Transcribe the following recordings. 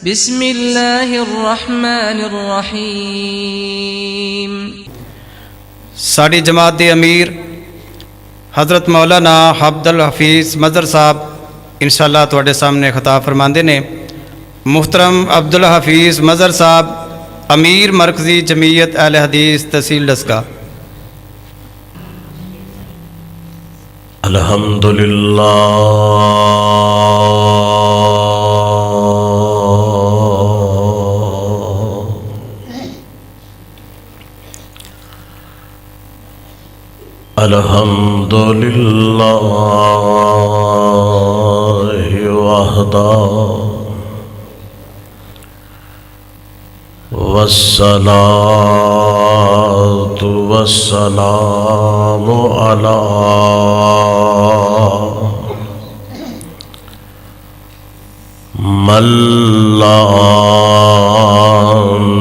بسم اللہ الرحمن الرحیم۔ ساری جماعت دے امیر حضرت مولانا عبدل حفیظ مظہر صاحب انشاءاللہ تواڈے سامنے خطاب فرماندے نے۔ محترم عبدل حفیظ مظہر صاحب امیر مرکزی جمعیت اہل حدیث تحصیل ڈسکہ۔ الحمدللہ الحمدللہ وحدہ والصلاة والسلام علی من لا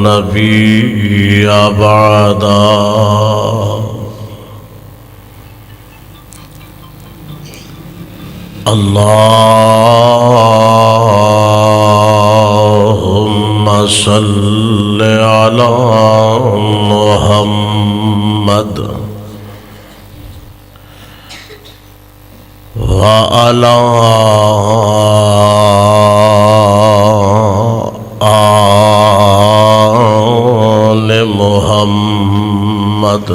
نبی بعدہ۔ اللہم صل علی محمد وعلی آل محمد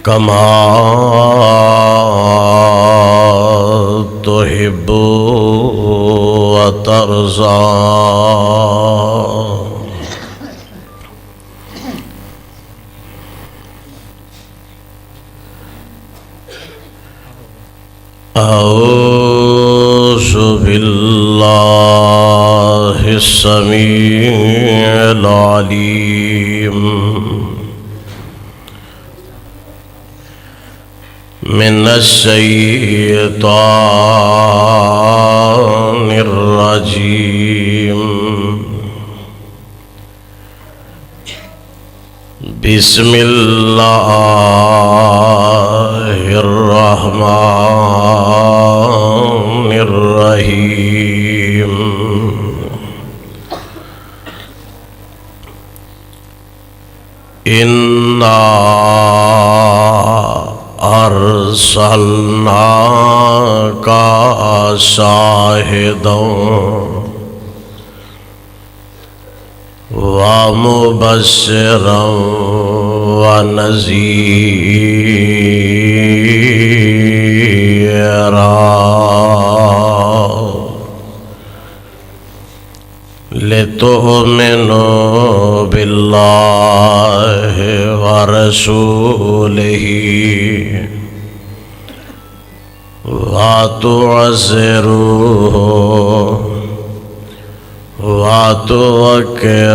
کما تحب وترضى۔ اعوذ باللہ السمیع العلیم من الشیطان الرجیم۔ بسم اللہ الرحمن الرحیم۔ انا ارسلناک شاہدا ومبشرا ونذیرا لتؤمنوا باللہ ورسولہ وتعزروہ وتوقروہ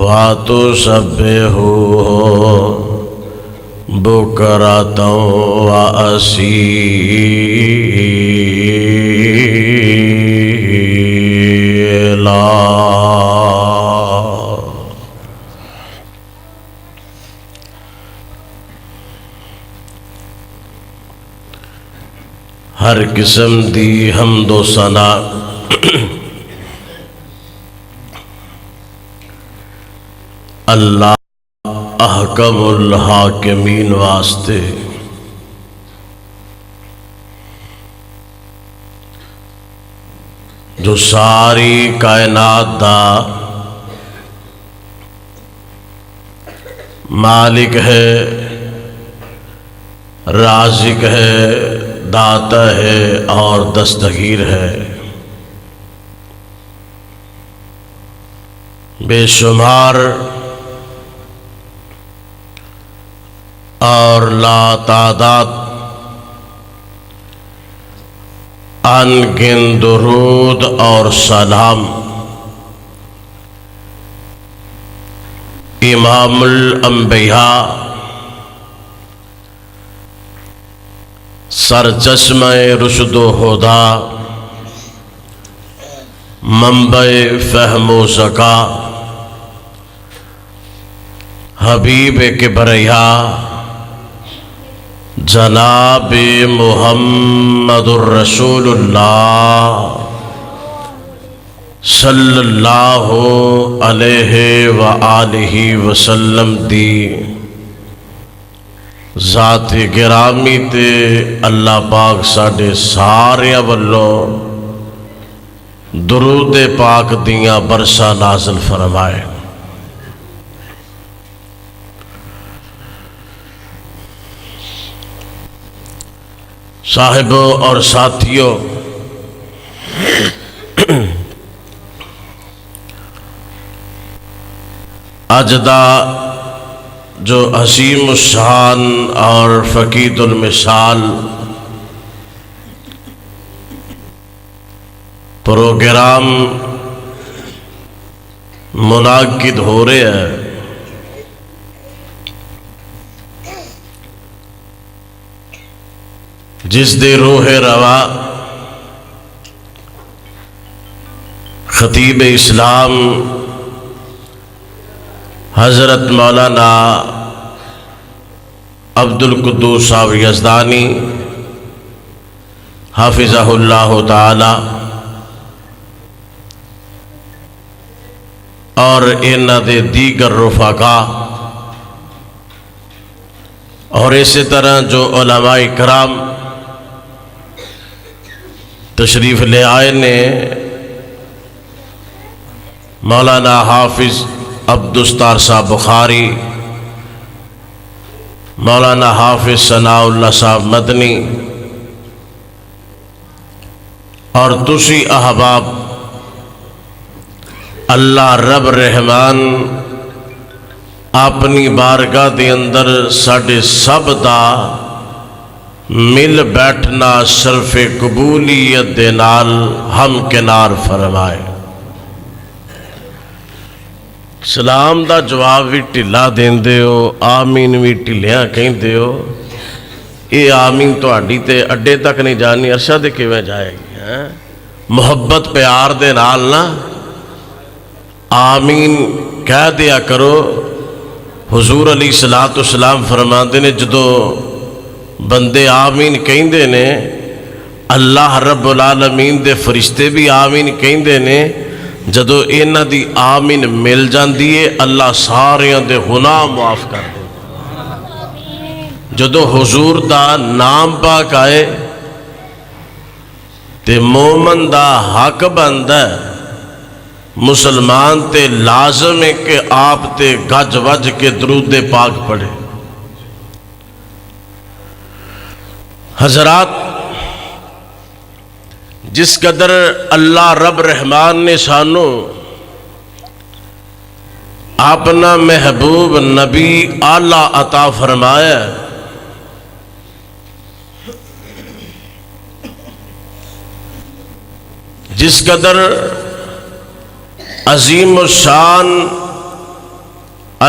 وتسبحوہ بکرۃ وأصیلا۔ ہر قسم دی حمد و ثنا اللہ احکم الحاکمین واسطے جو ساری کائنات دا مالک ہے، رازق ہے، داتا ہے اور دستگیر ہے۔ بے شمار اور لا تعداد ان گن درود اور سلام امام الانبیاء سرچشمہ رشد و ہدا، منبع فہم و ذکا، حبیب کبریا، جناب محمد الرسول اللہ صلی اللہ علیہ وآلہ وسلم دی ذات گرامی تے اللہ پاک ساڈے سارے والوں درود پاک دیاں برساں نازل فرمائے۔ صاحبوں اور ساتھیوں، اج دا جو عظیم الشان اور فقید المثال پروگرام منعقد ہو رہے ہیں، جس دے روح روا خطیب اسلام حضرت مولانا عبدالقدوس صاحب یزدانی حافظہ اللہ تعالی اور انہاں دے دیگر رفقا اور اسی طرح جو علماء کرام تشریف لے آئے نے، مولانا حافظ عبدالستار صاحب بخاری، مولانا حافظ ثناء اللہ صاحب مدنی، اور تسی احباب، اللہ رب رحمان اپنی بارگاہ دے اندر ساڈے سب دا مل بیٹھنا شرف قبولیت دے نال ہم کنار فرمائے۔ سلام دا جواب بھی ٹھلا دیندے ہو، آمین بھی ٹھلیاں کہندے ہو، یہ آمین تو اڈی تے اڈے تک نہیں جانی، عرشہ دے کیویں جائے گی؟ محبت پیار دے نال نا آمین کہہ دیا کرو۔ حضور علیہ الصلوۃ والسلام فرماندے نے جدو بندے آمین کہندے نے، اللہ رب العالمین دے فرشتے بھی آمین کہندے نے، جدو انہاں دی آمین مل جاندی ہے اللہ سارے دے گناہ معاف کر دے۔ جدو حضور دا نام پاک آئے تے مومن دا حق بندا ہے، مسلمان تے لازم ہے کہ آپ تے گج وج کے درود پاک پڑھے۔ حضرات، جس قدر اللہ رب رحمان نے سانو اپنا محبوب نبی اعلیٰ عطا فرمایا، جس قدر عظیم الشان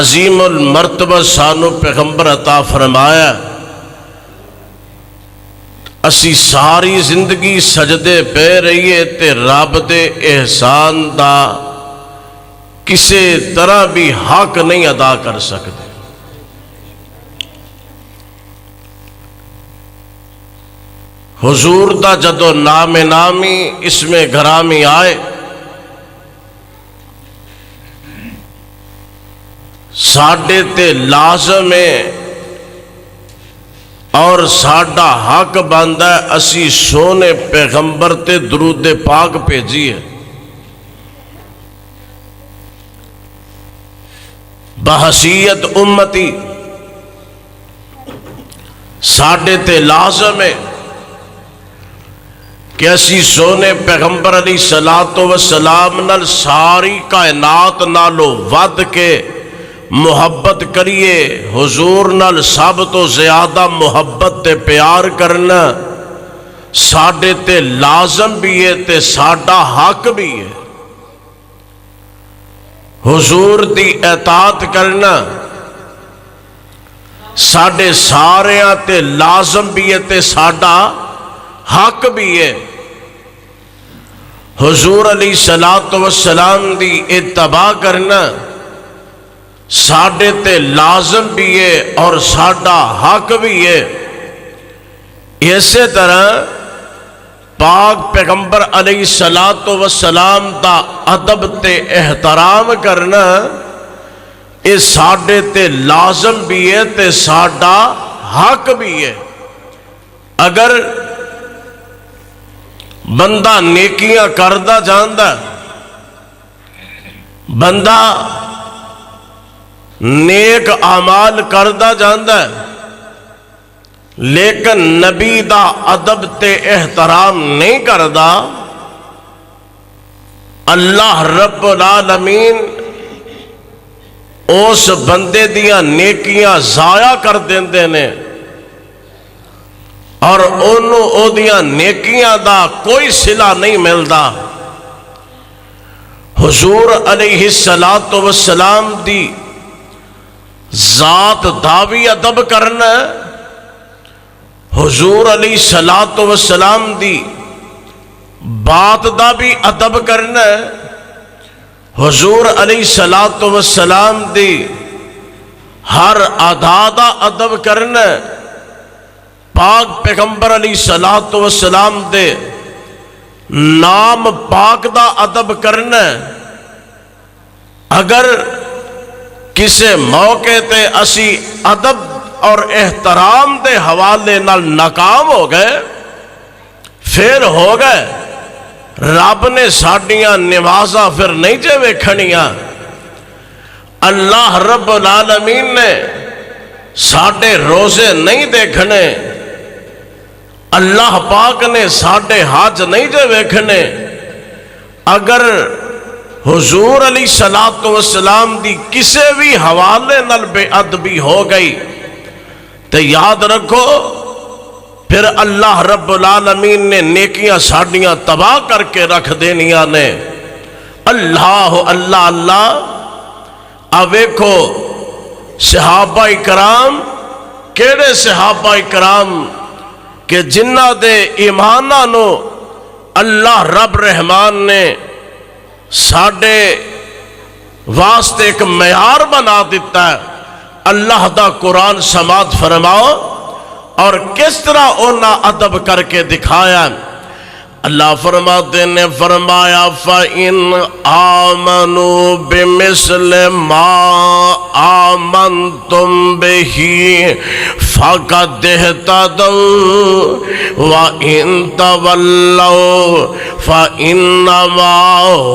عظیم المرتبہ سانو پیغمبر عطا فرمایا، اسی ساری زندگی سجدے پہ رہیے تے رب دے احسان دا کسے طرح بھی حق نہیں ادا کر سکتے۔ حضور دا جدو نام نامی اسم گرامی آئے، ساڈے تے لازم ہے اور ساڈا حق بندا ہے اسی سونے پیغمبر تے درود پاک بھیجیے۔ بحیثیت امتی ساڈے تے لازم ہے کہ اسی سونے پیغمبر علیہ الصلوۃ والسلام نال ساری کائنات نالوں ود کے محبت کریے۔ حضور نال سب تو زیادہ محبت تے پیار کرنا ساڈے تے لازم بھی ہے تے ساڈا حق بھی ہے۔ حضور دی اطاعت کرنا ساڈے ساریاں تے لازم بھی ہے تے ساڈا حق بھی ہے۔ حضور علیہ الصلوۃ والسلام دی اتباع کرنا ساڈے تے لازم بھی ہے اور ساڈا حق بھی ہے۔ اسی طرح پاک پیغمبر علیہ السلام دا ادب تے احترام کرنا یہ ساڈے تے لازم بھی ہے تے ساڈا حق بھی ہے۔ اگر بندہ نیکیاں کردا جاندا، بندہ نیک اعمال کردا جاندا ہے، لیکن نبی دا ادب تے احترام نہیں کردا، اللہ رب العالمین اس بندے دیاں نیکیاں ضائع کر دیندے نے، اور انہوں او دیاں نیکیاں دا کوئی صلہ نہیں ملدا۔ حضور علیہ السلام دی ذات دا بھی ادب کرنا ہے، حضور علیہ السلام دی بات دا بھی ادب کرنا ہے، حضور علیہ السلام دی ہر ادا دا ادب کرنا ہے، پاک پیغمبر علیہ السلام دے نام پاک دا ادب کرنا ہے۔ اگر کسے موقع تے اسی ادب اور احترام دے حوالے نال ناکام ہو گئے، پھر ہو گئے، رب نے ساڈیاں نمازاں پھر نہیں جے ویکھنیاں۔ اللہ رب العالمین نے ساڈے روزے نہیں دیکھنے، اللہ پاک نے ساڈے حج نہیں جے ویکھنے۔ اگر حضور علیہ السلام دی کسے بھی حوالے نال بے ادبی ہو گئی تو یاد رکھو پھر اللہ رب العالمین نے نیکیاں ساڈیاں تباہ کر کے رکھ دینیاں نے۔ اللہ اللہ اللہ، ویکھو صحابہ کرام، کیڑے صحابہ کرام کہ جنہ دے ایماناں نو اللہ رب رحمان نے ساڈے واسطے ایک معیار بنا دیتا ہے۔ اللہ دا قرآن سماعت فرماؤ اور کس طرح انہاں ادب کر کے دکھایا۔ اللہ فرماتے نے فرمایا فَإِنْ آمَنُوا بِمِثْلِ مَا آمَنْتُمْ بِهِ فَقَدْ اهْتَدَوْا وَإِنْ تَوَلَّوْا فَإِنَّمَا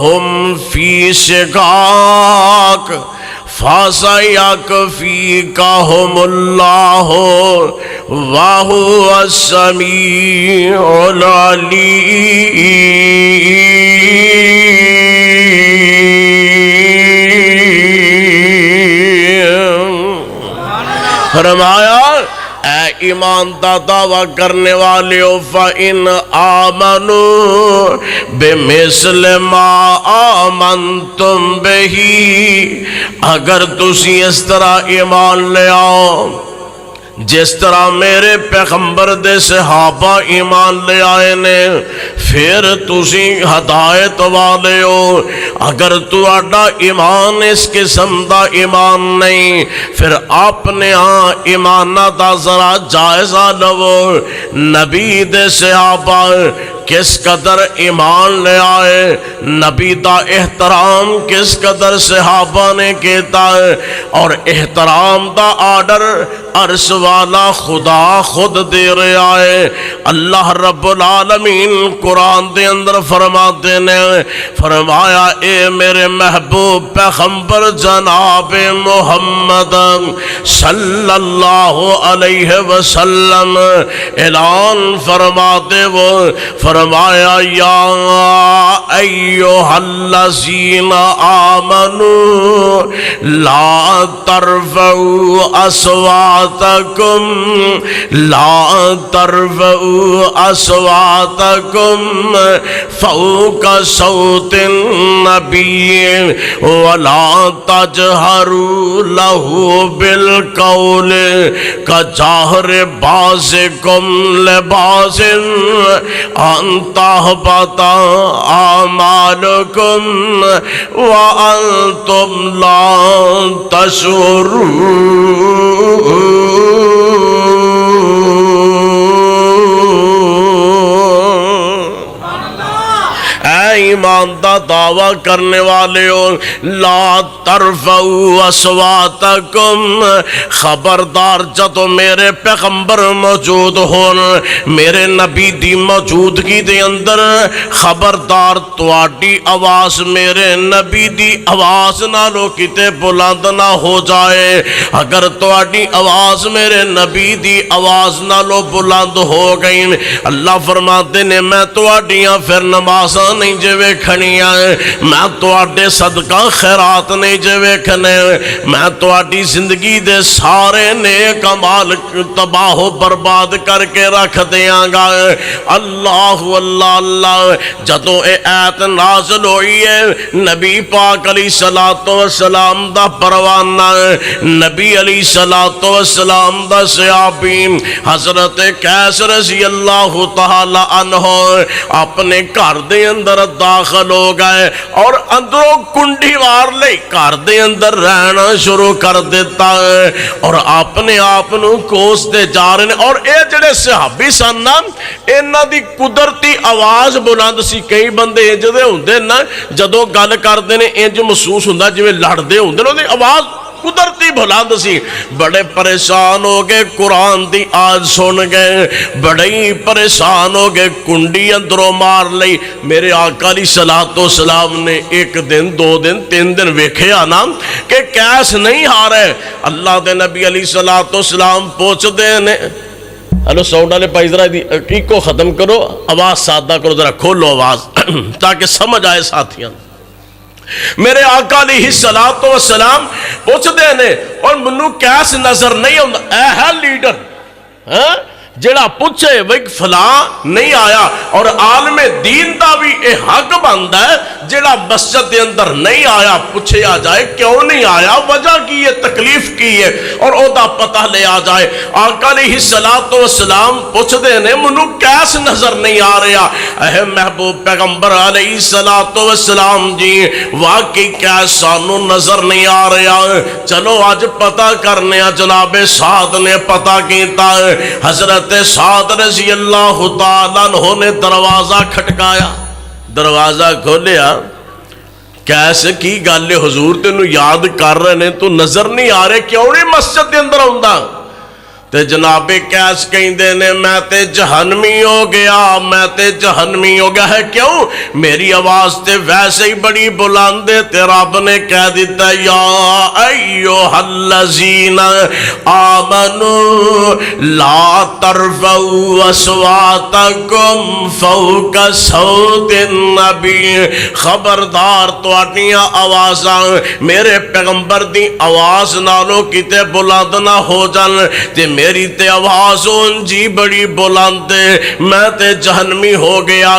هُمْ فِي شِقَاقٍ فَسَيَكْفِيكَهُمُ اللَّهُ وَهُوَ السَّمِيعُ الْعَلِيمُ۔ فرمایا اے ایمان دا دعویٰ کرنے والیو فَإِنْ آمَنُوا بِمِثْلِ مَا آمَنْتُمْ بِهِ، اگر تسی اس طرح ایمان لے آؤ جس طرح میرے پیغمبر دے صحابہ ایمان لے آئے نے، پھر تسی ہدایت والے ہو۔ اگر تو آڈا ایمان اس قسم دا ایمان نہیں، پھر اپنے ہاں ایمانہ دا ذرا جائزہ لو۔ نبی دے صحابہ کس قدر ایمان لے آئے، نبی دا احترام کس قدر صحابہ نے کیتا ہے، اور احترام دا آرڈر عرش والا خدا خود دے رہا ہے۔ اللہ رب العالمین قرآن دے اندر فرماتے نے، فرمایا اے میرے محبوب پیغمبر جناب محمد صلی اللہ علیہ وسلم اعلان فرماتے وہ، فرمایا یا ایہا الذین آمنوا لا ترفعوا اصواتکم فوق صوت النبی ولا تجہروا له بالقول کجہر بعضکم لبعض ان تحبط اعمالکم وانتم لا تشعرون۔ ایمان دا دعویٰ کرنے والے ہو لا ترفعوا اصواتکم خبردار جدو میرے پیغمبر موجود ہون میرے نبی دی موجودگی دے اندر خبردار تواڈی آواز میرے نبی دی آواز نالو کتے بلند نہ ہو جائے اگر تواڈی آواز میرے نبی دی آواز نالو بلند ہو گئی اللہ فرماتے نے میں تواڈیاں پھر نمازاں نہیں جے ویکھنیاں میں تواڈے صدقہ خیرات نہیں جے ویکھنے میں تواڈی زندگی دے سارے نیک اعمال تباہ و برباد کر کے رکھ دیاں گا اللہ اللہ اللہ جدوں اے آیت نازل ہوئی ہے نبی پاک علیہ السلام دا پروانہ نبی علیہ السلام دا صحابی حضرت قیس رضی اللہ تعالی عنہ اپنے گھر دے اندر داخل ہو گئے اور اندروں کنڈی وار لے گھر دے اندر رہنا شروع کر دیتا ہے اور اپنے آپ نو کوستے جا رہے ہیں اور اے جڑے صحابی سن نا انہاں دی قدرتی آواز بلند سی کئی بندے جدے ہوندے نا جدوں گل کردے نے انج محسوس ہوندا جویں لڑدے ہوندے نے دی آواز قدرتی بلند سی بڑے پریشان ہو گئے قرآن دی آج سن گئے بڑے ہی پریشان ہو گئے کنڈی اندروں مار لئی میرے آقا علیہ السلام نے ایک دن دو دن تین دن ویکھے آنا کہ کیس نہیں آ رہے اللہ دے نبی علیہ السلام پوچھ دے نے ہلو ساؤنڈ والے بھائی ذرا ایک کو ختم کرو آواز سادہ کرو ذرا کھولو آواز تاکہ سمجھ آئے ساتھیاں میرے آقا علیہ السلام پوچھ دے نے اور منو کیس نظر نہیں ہوں اے ہے لیڈر جڑا پوچھے وہ فلاں نہیں آیا اور عالم دین دا بھی اے حق بندا ہے جڑا مسجد دے اندر نہیں آیا پوچھے آ جائے کیوں نہیں آیا وجہ کی ہے تکلیف کی ہے اور او دا پتہ لے آ جائے آقا علیہ السلام پوچھ دے نے منو کیس نظر نہیں آ رہا اے محبوب پیغمبر علیہ السلام جی واقعی کیس سانو نظر نہیں آ رہا چلو آج پتہ کرنے جناب سعد نے پتہ کیتا حضرت سعد رضی اللہ تعالیٰ عنہ نے دروازہ کھٹکایا دروازہ کھولیا کیسے کی گالے حضور تینو یاد کر رہے نے تو نظر نہیں آ رہے کیوں نہیں مسجد دے اندر ہوندا تے جناب کیس کہندے نے میں تے جہنمی ہو گیا میں تے جہنمی ہو گیا ہے کیوں میری آواز تے ویسے ہی بڑی بلند ہے تے رب نے کہہ دیتا یا ایوہ الذین آمنوا لا ترفعوا اصواتکم فوق صوت النبی خبردار تواڈیاں آوازاں میرے پیغمبر دی آواز نالوں کتے بلند نہ ہو جان تے میری تے آواز جی بڑی بلند میں تے جہنمی ہو گیا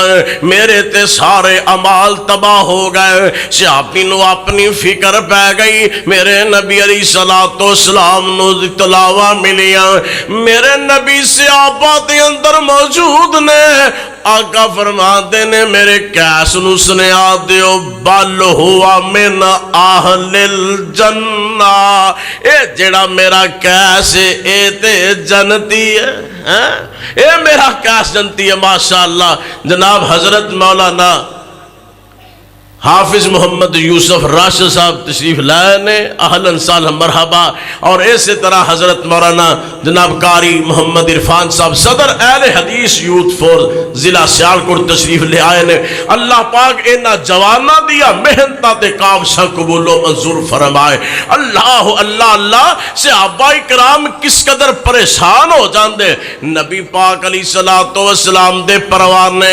میرے تے سارے عمال تباہ ہو گئے صحابی نو اپنی فکر پہ گئی میرے نبی علیہ السلام نو اطلاع ملیا میرے نبی صحابہ دے اندر موجود نے آقا فرماتے نے میرے کیس نو سنیا دیو بل ہوا من اہل الجنہ اے جڑا میرا کیس اے تے جنتی ہے اے میرا کیس جنتی ہے ماشاءاللہ جناب حضرت مولانا حافظ محمد یوسف راشد صاحب تشریف لائے نے اہلاً سالہ مرحبا اور اسی طرح حضرت مولانا جناب قاری محمد عرفان صاحب صدر اہل حدیث یوتھ فور ضلع سیالکوٹ تشریف لے آئے نے اللہ پاک انہا جوانا دیا محنتہ تے کامشہ قبول و منظور فرمائے اللہ اللہ اللہ صحابہ کرام کس قدر پریشان ہو جان دے نبی پاک علیہ السلام دے پروانے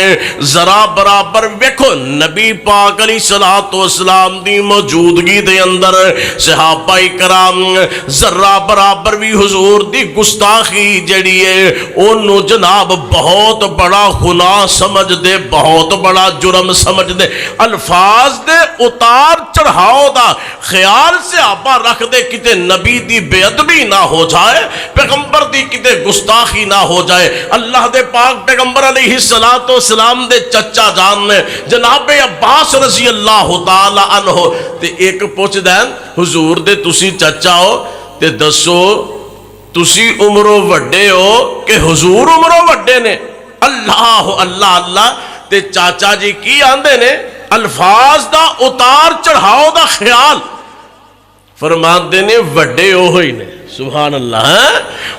ذرا برابر ویکھو نبی پاک علیہ السلام دی موجودگی دے اندر صحابہ کرام ذرہ برابر بھی حضور دی گستاخی جڑی ہے انہوں جناب بہت بڑا گناہ سمجھ دے بہت بڑا جرم سمجھ دے الفاظ دے اتار چڑھاؤ دا خیال صحابہ رکھ دے کتے نبی دی بے ادبی نہ ہو جائے پیغمبر دی کتے گستاخی نہ ہو جائے اللہ دے پاک پیغمبر علیہ السلام دے چچا جان نے جناب عباس رضی اللہ تعالی عنہ تے ایک پوچھ دین حضور دے تسی چچا ہو تے دسو تسی عمروں وڈے ہو کہ حضور عمروں وڈے نے اللہ اللہ اللہ تے چاچا جی کی آندے نے الفاظ دا اتار چڑھاؤ دا خیال فرماندے نے وڈے اوہی نے سبحان اللہ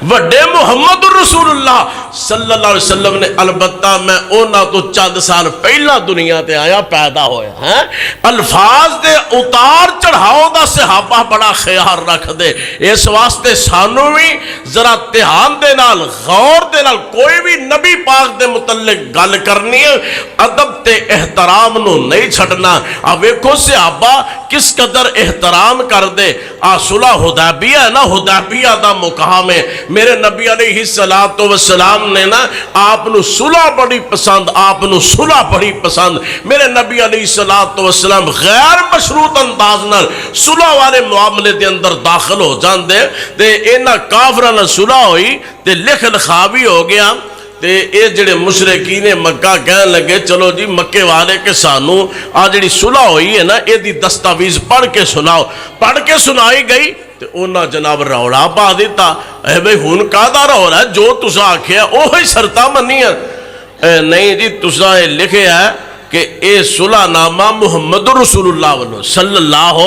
وڈے محمد رسول اللہ صلی اللہ علیہ وسلم نے البتہ میں اونا تو چند سال پہلا دنیا تے آیا پیدا ہویا الفاظ دے اتار چڑھاؤ دا صحابہ بڑا خیال رکھ دے اس واسطے سانو بھی ذرا دھیان دے نال غور دے نال کوئی بھی نبی پاک دے متعلق گل کرنی ہے ادب تے احترام نو نہیں چھڑنا اب ویکھو صحابہ کس قدر احترام کر دے صلح حدیبیہ ہے نا حدیبیہ دا مقام ہے میرے نبی علیہ السلام نے نا آپ نو صلح بڑی پسند آپ نو صلح بڑی پسند میرے نبی علیہ السلام غیر مشروط انداز نال صلح والے معاملے دے اندر داخل ہو جاندے تے اینا کافراں نال صلح ہوئی تے لکھ لکھا بھی ہو گیا تے اے جڑے مشرکین مکہ کہن لگے چلو جی مکے والے کے سانو آ جڑی صلح ہوئی ہے نا اے دی دستاویز پڑھ کے سناؤ پڑھ کے سنائی گئی تے اونا جناب روڑا پا دیتا اے بھئی ہون کہدا روڑا ہے جو تسا آکھیا اوہی شرطہ منی ہے نہیں جی تسا اے لکھے ہے کہ اے صلح نامہ محمد رسول اللہ والو صلی اللہ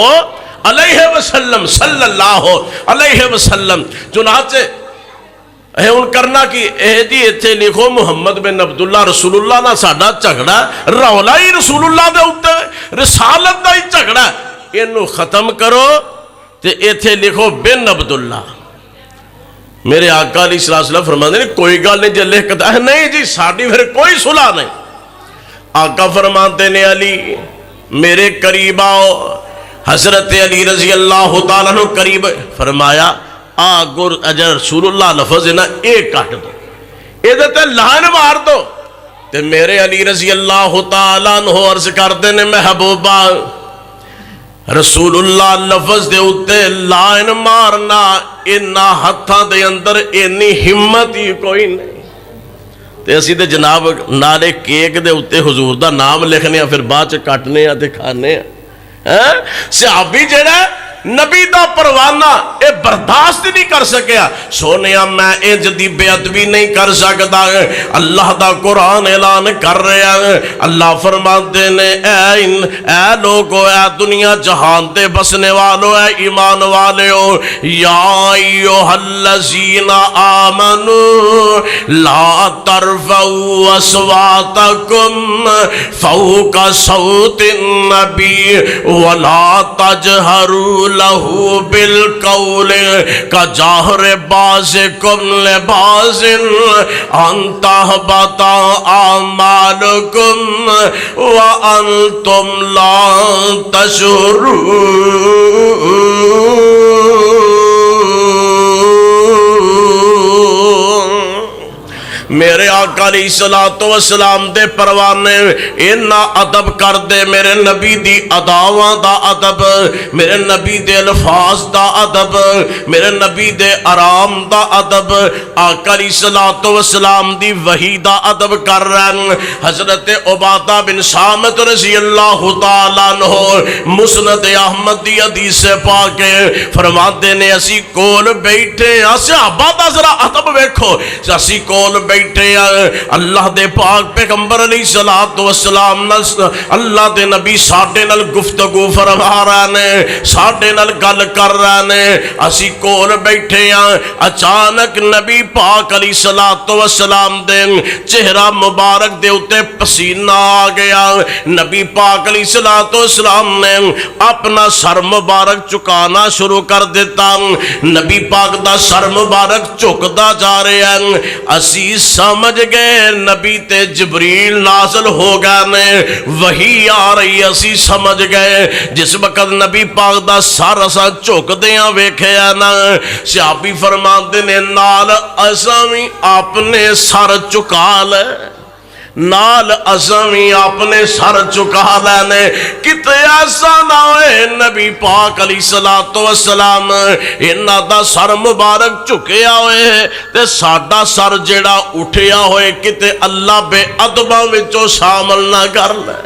علیہ وسلم صلی اللہ علیہ وسلم چنانچہ ان کرنا کی جی اتھے لکھو محمد بن عبداللہ رسول اللہ نہ ساڑھا جھگڑا رولا ہی رسول اللہ دے ہوتے رسالت دا ہی جھگڑا انہوں ختم کرو تے اتھے لکھو بن عبداللہ میرے آقا علیہ السلام فرماندے نے کوئی گل نہیں جلے کہتا ہے نہیں جی ساڑھی پھر کوئی صلح نہیں آقا فرماندے نے علی میرے قریب آؤ حضرت علی رضی اللہ تعالیٰ نے قریب فرمایا آگر اجر رسول اللہ لفظ ہے نا ایک کٹ دو ایدھے لائن مار دو تے میرے علی رضی اللہ تعالیٰ عنہ عرض کردے نے محبوبہ رسول اللہ لفظ دے اتے لائن مارنا انہا ہتھاں دے اندر اینی ہمت ہی کوئی نہیں تے اسی دے جناب نالے کیک دے اتے حضور دا نام لکھنے پھر بعد چ کٹنے تے کھانے صحابی جڑا نبی دا پروانہ اے برداشت نہیں کر سکیا سونیا میں اے جدی بے ادبی نہیں کر سکتا اللہ دا قرآن اعلان کر رہا ہے اللہ فرماتے نے اے لوگو اے دنیا جہان دے بسنے والو اے ایمان والے ہو یا ایوہ الذین آمنوا لا ترفعوا اصواتکم فوق صوت النبی ولا تجہروا لہو بالقول کا جاہر بازکم لباز ان تحبط اعمالکم وانتم لا تشعرون میرے آقا علیہ السلام دے پروانے اینا ادب کر دے میرے نبی دی اداواں دا ادب میرے نبی دے الفاظ دا ادب میرے نبی دے آرام دا ادب آقا علیہ السلام دی وحی دا ادب کر رہے حضرت عبادہ بن صامت رضی اللہ تعالیٰ عنہ مسند احمد دی حدیث پاکے فرماتے نے اسی کول بیٹھے صحابہ دا ذرا ادب ویکھو اسی کول بیٹھے اللہ دے پاک پیغمبر علیہ السلام اللہ دے نبی ساڑھے نل گفتگو فرما رہے نے ساڑھے نل گل کر رہے نے اسی کول بیٹھے ہیں اچانک نبی پاک علیہ السلام دے چہرہ مبارک دے اتے پسینہ آ گیا نبی پاک علیہ السلام نے اپنا سر مبارک چکانا شروع کر دیتا نبی پاک دا سر مبارک چکدا جا رہے ہیں اسی سمجھ گئے نبی تے جبریل نازل ہو گئے نے وہی آ رہی اسی سمجھ گئے جس وقت نبی پاک دا سر اسا چک دیاں ویکھے نا صحابی فرماندے نے نال اساں اپنے سر چکا لے نال ازمی اپنے سر چکا لینے کتے ایسا نہ ہوئے نبی پاک علیہ السلام انہا دا سر مبارک چکیا ہوئے تے ساڑھا سر جڑا اٹھیا ہوئے کتے اللہ بے ادبہ وچوں شامل نہ کر لے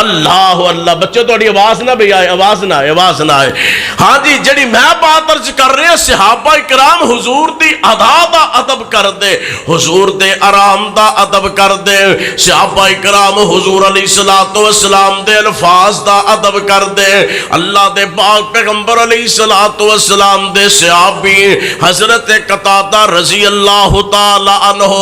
اللہ اللہ بچے تھوڑی آواز نہ بھی آئے، آواز نہ آئے، آواز نہ آئے۔ ہاں جی جڑی میں بات عرض کر رہے ہیں، صحابہ کرام حضور دی ادا دا ادب کر دے، حضور دے آرام دا ادب کر دے، صحابہ کرام حضور علیہ الصلوۃ والسلام دے الفاظ دا ادب کر دے، اللہ دے پاک پیغمبر علیہ الصلوۃ والسلام دے صحابی حضرت قتادہ رضی اللہ تعالی عنہ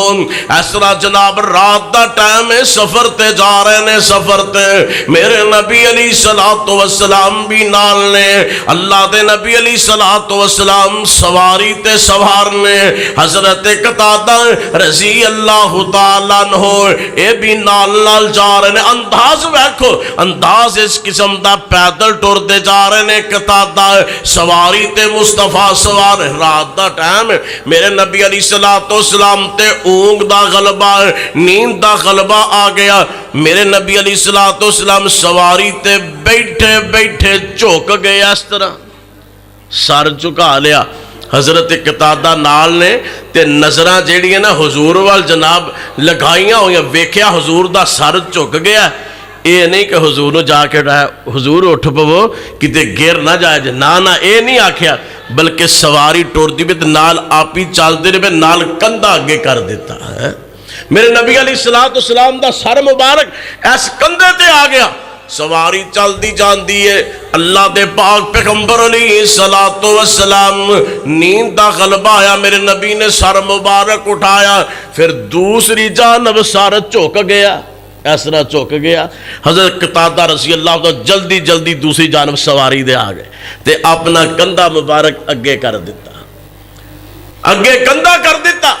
اس طرح جناب رات دا ٹائم ہے، سفر تے جا رہے نے، سفر تے میرے نبی علیہ الصلوۃ والسلام بھی نال نے، اللہ دے نبی علیہ الصلوۃ والسلام سواری تے سوار نے، حضرت قتادہ رضی اللہ تعالیٰ عنہ اے بھی نال نال جا رہے نے۔ انداز ویکھو، انداز اس قسم دا پیدل ٹر دے جا رہے نے، قتادہ سواری تے مصطفیٰ سوار، رات دا ٹائم میرے نبی علیہ الصلوۃ والسلام تے اونگ دا غلبہ، نیند دا غلبہ آ گیا، میرے نبی علیہ الصلوۃ والسلام سواری تے بیٹھے بیٹھے جھک گئے، اس طرح سر جھکا لیا۔ حضرت قتادہ نال نے تے نظراں جیڑی ہے نا حضور وال جناب لگائیاں ہوئیں، ویکھیا حضور دا سر جھک گیا، اے نہیں کہ حضور جا کے حضور اٹھ پو کتے گر نہ جائے جے، نہ اے نہیں آکھیا، بلکہ سواری ٹردی بھی تے نال آپی چال دے رہے نال کندھا اگے کر دیتا ہے۔ میرے نبی علیہ الصلوۃ والسلام دا سر مبارک ایس کندھے تے آ گیا، سواری چل دی جان دی ہے، اللہ دے پاک پیغمبر علیہ الصلوۃ والسلام نیند دا غلبہ آیا، میرے نبی نے سر مبارک اٹھایا، پھر دوسری جانب سر جھک گیا، اس طرح جھک گیا۔ حضرت قتادہ رضی اللہ عنہ جلدی جلدی دوسری جانب سواری دے آ گئے تے اپنا کندھا مبارک اگے کر دیتا، اگے کندھا کر دیتا،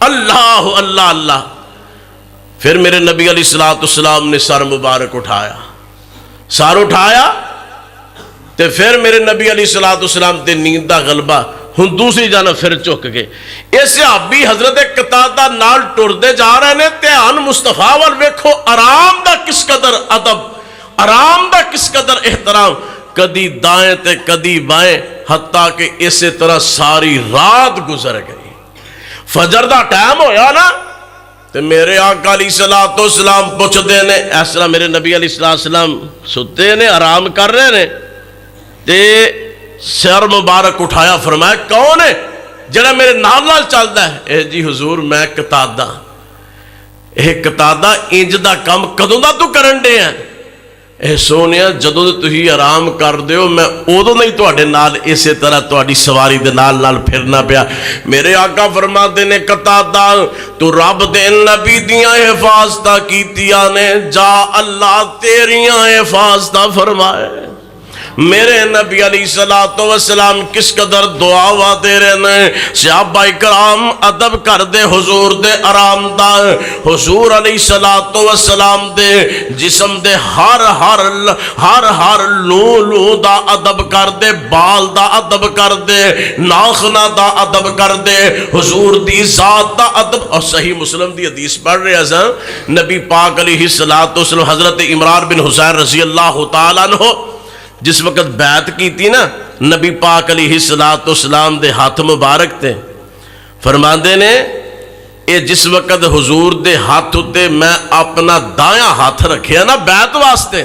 اللہ اللہ اللہ۔ پھر میرے نبی علیہ الصلوۃ والسلام نے سر مبارک اٹھایا، سر اٹھایا تے پھر میرے نبی علیہ الصلوۃ والسلام تے نیند دا غلبہ، ہن دوسری جانب پھر جھک گئے۔ اے صحابی حضرت قتادہ نال ٹردے جا رہے نے، دھیان مصطفیٰ وال ویکھو، آرام دا کس قدر ادب، آرام دا کس قدر احترام، کدی دائیں تے کدی بائیں، حتیٰ کہ اسی طرح ساری رات گزر گئی۔ فجر دا ٹائم ہویا نا تے میرے آقا علیہ الصلوۃ والسلام پوچھ دے نے، اس طرح میرے نبی علیہ السلام ستے نے، آرام کر رہے نے، تے سر مبارک اٹھایا، فرمایا کون ہے جڑا میرے نال نال چلدا ہے؟ اے جی حضور میں قتادہ۔ اے قتادہ انج دا کم کدوں دا تو کرن دے ہیں؟ اے سونیا جدوں تسی آرام کر دیو میں ادوں نہیں تواڈے نال اسی طرح تواڈی سواری دے نال نال پھرنا پیا۔ میرے آقا فرماتے نے قتادہ تو رب دے نبی دیاں حفاظتاں کیتیاں نے، جا اللہ تیریاں حفاظتاں فرمائے۔ میرے نبی علیہ الصلوۃ والسلام کس قدر دعا دے رہے ہیں، صحابہ کرام ادب کر دے حضور دے آرام دا، حضور علیہ الصلوۃ والسلام دے جسم دے ہر لو دا ادب کر دے، بال دا ادب کر دے، ناخنا دا ادب کر دے، حضور دی ذات دا ادب۔ اور صحیح مسلم دی حدیث پڑھ رہے ہیں، نبی پاک علیہ الصلوۃ والسلام حضرت عمران بن حسین رضی اللہ تعالیٰ عنہ جس وقت بیعت کی تھی نا نبی پاک علیہ الصلوۃ والسلام دے ہاتھ مبارک تے، فرماندے نے اے جس وقت حضور دے ہاتھ تے میں اپنا دایاں ہاتھ رکھیا نا بیعت واسطے،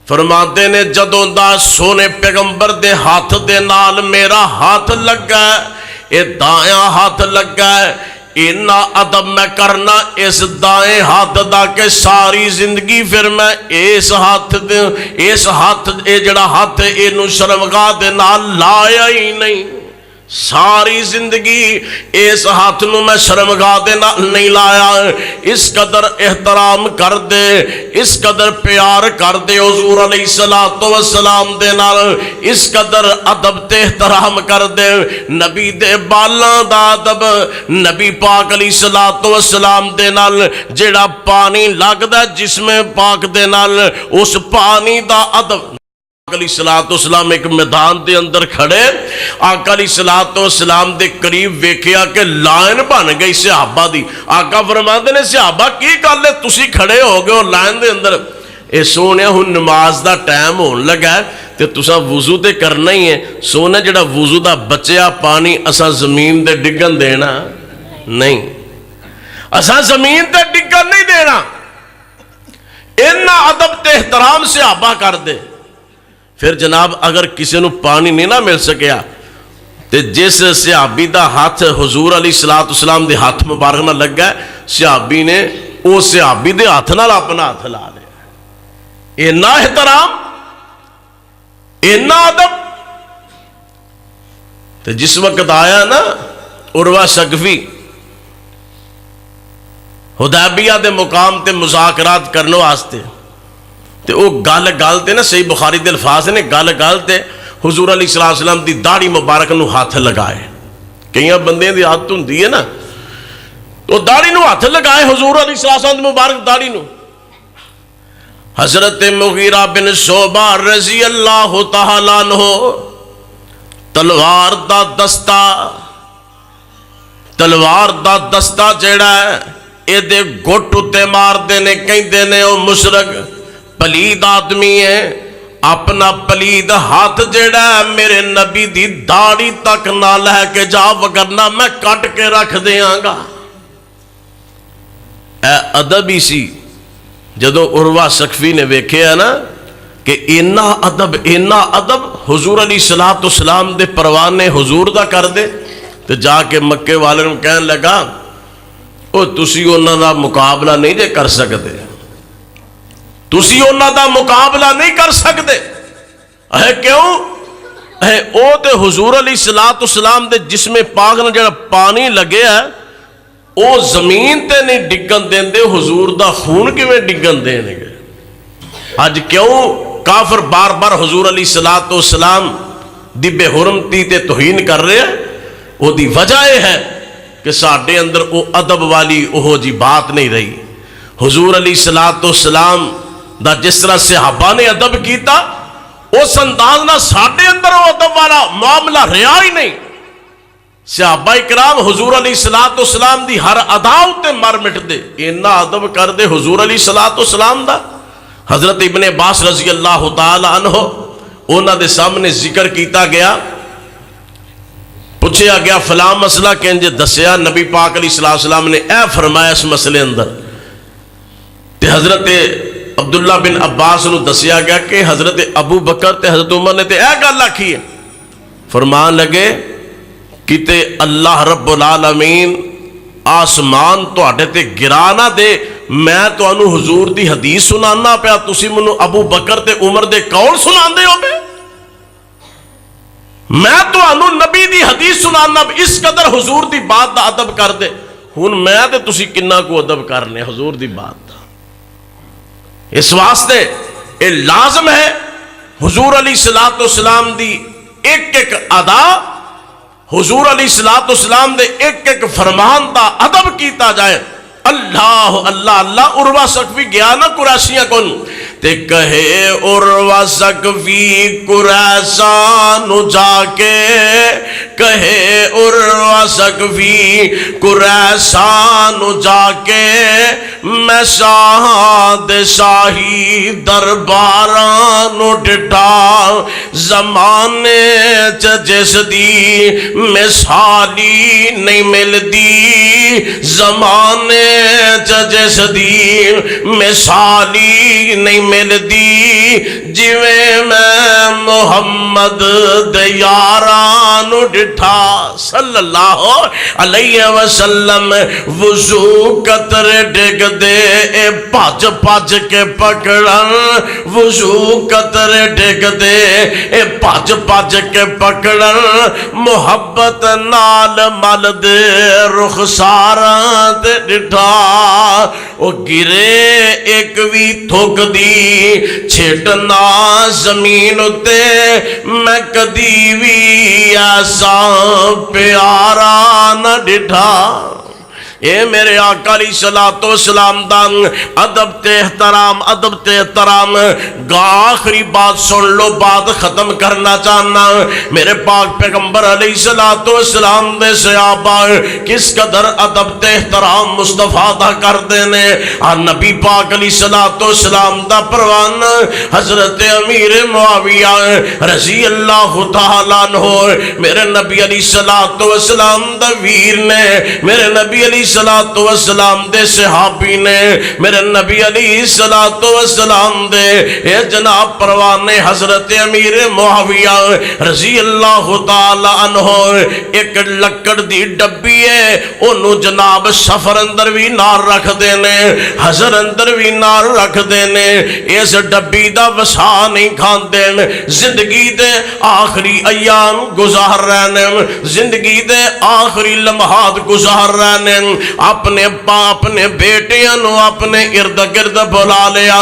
فرماندے نے جدوں دا سونے پیغمبر دے ہاتھ دے نال میرا ہاتھ لگا ہے، اے دایاں ہاتھ لگا ہے، اینا ادب میں کرنا اس دائیں ہاتھ دا کہ ساری زندگی پھر میں اس ہاتھ اے جڑا ہاتھ اینو شرمگاہ دے نال لایا ہی نہیں، ساری زندگی اس ہاتھ نو میں شرمگاہ دے نال نہیں لایا۔ اس قدر احترام کر دے، اس قدر پیار کر دے حضور علیہ الصلوۃ والسلام دے نال، اس قدر ادب تے احترام کر دے، نبی دے بالاں دا ادب، نبی پاک علیہ الصلوۃ والسلام دے نال جیڑا پانی لگدا جسم پاک دے نال اس پانی دا ادب۔ آقا علیہ الصلوۃ والسلام ایک میدان دے اندر کھڑے، آقا علیہ الصلوۃ والسلام دے قریب ویکھیا کہ لائن بن گئی صحابہ دی۔ آقا فرماندے نے صحابہ کی گل ہے تسی کھڑے ہو گئے ہو لائن دے اندر؟ اے سونیا ہن نماز دا ٹائم ہون لگا ہے تے تساں وضو تے کرنا ہی ہے، سونا جڑا وضو دا بچیا پانی اساں زمین دے ڈگن دینا نہیں، اساں زمین تے ڈگن نہیں دینا۔ اینا ادب تے احترام صحابہ کر دے. پھر جناب اگر کسی نو پانی نہیں نہ مل سکیا تے جس صحابی دا ہاتھ حضور علیہ السلام دے ہاتھ مبارک نہ لگا ہے صحابی نے او صحابی دے ہاتھ نال اپنا ہاتھ لا لیا. اینا احترام اینا ادب. تے جس وقت آیا نا عروہ ثقفی حدیبیہ دے مقام تے مذاکرات کرنے واسطے تے او گل تے نا صحیح بخاری دے الفاظ نے گل تے حضور علیہ السلام دی داڑھی مبارک نو ہاتھ لگائے. کئی بندے دی عادت ہوندی ہے نا تو داڑھی نو ہاتھ لگائے حضور علیہ السلام دی مبارک داڑھی نو. حضرت مغیرہ بن شعبہ رضی اللہ تعالیٰ عنہ تلوار دا دستہ جیڑا ہے اے دے گھٹ اتے مار دینے کہیں دینے او مشرک پلید آدمی ہے. اپنا پلید ہاتھ جیڑا ہے میرے نبی دی داڑھی تک نہ لے کے جا وگرنہ میں کٹ کے رکھ دیاں گا. اے ادب ہی سی جدو عروہ ثقفی نے ویکھیا نا کہ اینا ادب حضور علیہ السلام دے پروانے حضور دا کر دے تو جا کے مکے والے نے کہنے لگا او تسی انہاں دا مقابلہ نہیں دے کر سکتے, تسی انہاں دا مقابلہ نہیں کر سکتے. اے کیوں؟ اے او تے حضور علیہ السلام دے جسم پاک نے جڑا پانی لگے ہے او زمین تے نہیں ڈگن دین دے, حضور دا خون کیویں ڈگن دینے گے. آج کیوں کافر بار بار حضور علیہ السلام دی بے حرمتی تے توہین کر رہے ہیں؟ او دی وجہ یہ ہے کہ ساڈے اندر او ادب والی اوہ جی بات نہیں رہی. حضور علیہ السلام دا جس طرح صحابہ نے ادب کیتا اس انداز نہ ساڈے اندر او ادب والا معاملہ رہا ہی نہیں. صحابہ اکرام حضور علیہ السلام دی ہر ادا تے مر مٹ دے, اینا ادب کر دے حضور علیہ السلام دا. حضرت ابن عباس رضی اللہ تعالی عنہ انہاں دے سامنے ذکر کیتا گیا, پوچھیا گیا فلاں مسئلہ کینجے دسیا, نبی پاک علیہ السلام نے اے فرمایا اس مسئلے اندر. تے حضرت عبداللہ بن عباس نو دسیا گیا کہ حضرت ابو بکر تے حضرت عمر نے تے اے گل آکھی ہے. فرمان لگے کتے اللہ رب العالمین آسمان تو اٹھے تے گرا نہ دے, میں تو انو حضور دی حدیث سنانا پیا, تسی منو ابو بکر تے عمر دے قول سنان دے ہو بے. میں تو انو نبی دی حدیث سنانا پیا, اس قدر حضور دی بات دا ادب کر دے. ہون میں تے تسی کنہ کو ادب کرنے حضور دی بات دا. اس واسطے یہ لازم ہے حضور علیہ السلام دی ایک ایک ادا, حضور علیہ السلام دے ایک ایک فرمان دا ادب کیتا جائے. اللہ اللہ اللہ. عروہ ثقفی گیا نا قریشیاں کن تے کہے عروہ ثقفی قریشان جا کے, کہے عروہ ثقفی قریشان جا کے, میں شاہد شاہی درباران ڈٹا, زمانے جس دی مثالی نہیں ملدی, زمانے جس دی مثالی نہیں ملدی, جویں میں محمد دے یاران ڈٹھا صلی اللہ علیہ وسلم. وضو قطرے ڈگ دے اے پاج پاج کے پکڑن, وضو قطرے ڈگ دے اے پاج پاج کے پکڑن, محبت نال مل دے رخساراں تے ڈٹھا. او گرے ایک وی تھوک دی چھٹنا زمین تے, میں کدی وی ایسا پیارا نہ ڈٹھا. اے میرے آقا علیہ السلام دا ادب تے احترام, ادب تے احترام. آخری بات سن لو, بات ختم کرنا چاہنا. میرے پاک پیغمبر علیہ السلام دے صحابہ کس قدر ادب تے احترام مصطفیٰ دا کر دینے. نبی پاک علیہ السلام دا پروان حضرت امیر معاویہ رضی اللہ تعالیٰ عنہ, میرے نبی علیہ السلام دا ویر نے, میرے نبی علیہ السلام دے صحابی نے میرے نبی علیہ السلام دے اے جناب پروانے حضرت امیر معاویہ رضی اللہ تعالی عنہ ایک لکڑ دی ڈبی ہے انہوں جناب سفر اندر بھی نار رکھ دینے حضر اندر بھی نار رکھ دینے اس ڈبی دا وسا نہیں کھان دین زندگی دے آخری ایام گزار رہنے زندگی دے آخری لمحات گزار رہنے اپنے اپنے بیٹیاں نو اپنے ارد گرد بلا لیا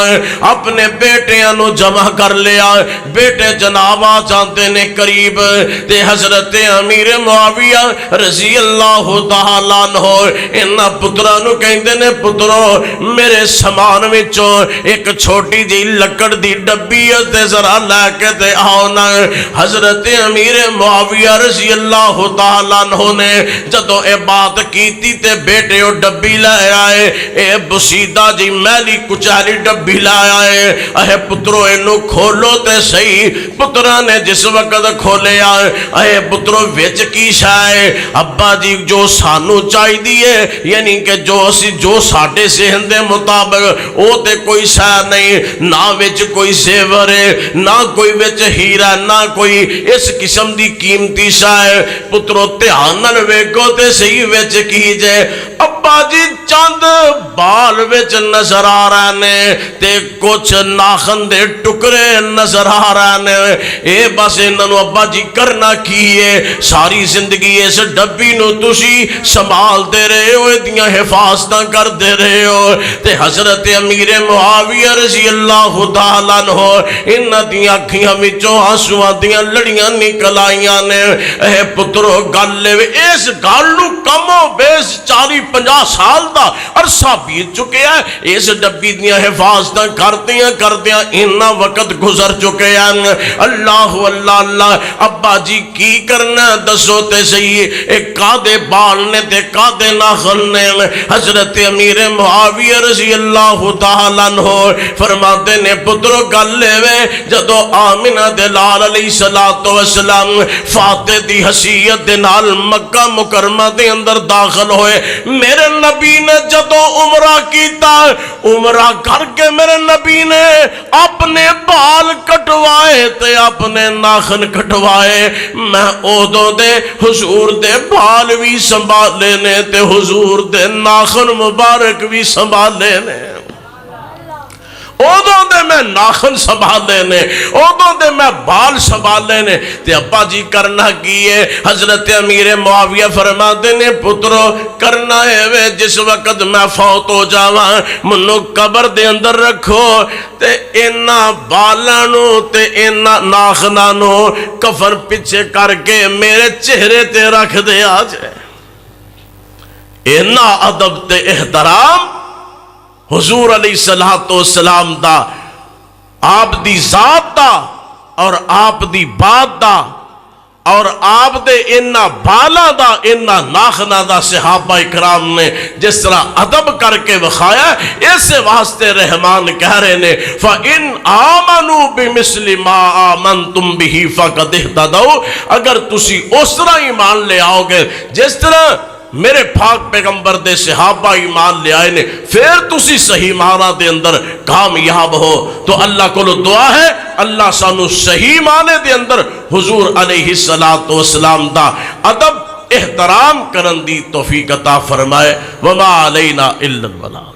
اپنے بیٹیاں نو جمع کر لیا بیٹے جناب آ جاندے نے قریب تے حضرت امیر معاویہ رضی اللہ تعالیٰ عنہ انہاں پتروں نو کہندے نے پترو میرے سامان وچوں ایک چھوٹی جی لکڑ دی ڈبی تے ذرا لے کے تے آؤ نا حضرت امیر معاویہ رضی اللہ تعالیٰ عنہ نے جدوں اے بات کیتی تے بیٹے او ڈبی لے آئے اے بسیدہ جی میلی کچالی ڈبی لے آئے اے پترو اینو کھولو تے صحیح پترہ نے جس وقت کھولے آئے اے پترو ویچ کی شائے ابا جی جو سانو چاہی دیئے یعنی کہ جو ساڑھے سہن دے مطابق او تے کوئی شاہ نہیں نہ ویچ کوئی زیور ہے نہ کوئی ویچ ہیرہ نہ کوئی اس قسم دی قیمتی شاہ پترو تیانن ویکو تے صحیح ویچ کیجے ابا جی چند بال ویچ نظر آ رہنے تے کچھ ناخن دے ٹکرے نظر آ رہنے اے بس انہوں ابا جی کرنا کیے ساری زندگی اس ڈبی نو تسی سنبھال دے رہے ہو دیاں حفاظتاں کر دے رہے ہو تے حضرت امیر معاویہ رضی اللہ تعالیٰ عنہ انہاں دیاں اکھیاں وچوں آنسواں دیاں لڑیاں نکل آئیاں نے اے پترو گل لے اس گل نو کم و بیش 40-50 سال دا عرصہ بیت چکے ہیں اس ڈبی دیاں حفاظتاں کردیاں انہاں وقت گزر چکے ہیں اللہ اللہ اللہ ابا جی کی کرنا دسو تے صحیح ایک قادے بال نے تے قادے ناخل نے حضرت امیر معاویہ رضی اللہ تعالیٰ عنہ فرماتے نے پترو گل لے وے جدو آمنہ دلال علیہ السلام فاتح دی حسیت دے نال مکہ مکرمہ دے اندر داخل ہوئے میرے نبی نے جدو عمرہ کیتا عمرہ کر کے میرے نبی نے اپنے بال کٹوائے تے اپنے ناخن کٹوائے میں اودوں دے حضور دے بال بھی سنبھال لینے تے حضور دے ناخن مبارک بھی سنبھال لینے اوہ دے میں ناخن سنبھال لینے اوہ دے میں بال سنبھال لینے تے ابا جی کرنا کیے حضرت امیر معاویہ فرماتے نے پترو کرنا ہے وے جس وقت میں فوت ہو جاواں منو قبر دے اندر رکھو تے اینا بالانو تے اینا ناخنانو کفن پچھے کر کے میرے چہرے تے رکھ دے آجے اینا ادب تے احترام حضور علیہ السلام دا آپ دی ذات دا اور آپ دی بات دا اور آپ دے انہا بالا دا انہا ناخنا دا صحابہ اکرام نے جس طرح ادب کر کے وخایا ایسے واسطے رحمان کہہ رہے نے فَإِنْ آمَنُوا بِمِثْلِ مَا آمَنْتُمْ بِهِ فَقَدْ اهْتَدَوْا اگر تسی اس طرح ایمان لے آؤ گے جس طرح میرے پاک پیغمبر دے صحابہ ایمان لے آئے نے پھر تسی صحیح معنی دے اندر کامیاب ہو تو اللہ کو دعا ہے اللہ سانو صحیح معنی دے اندر حضور علیہ السلام دا ادب احترام کرن دی توفیق عطا فرمائے وما علینا الا البلاغ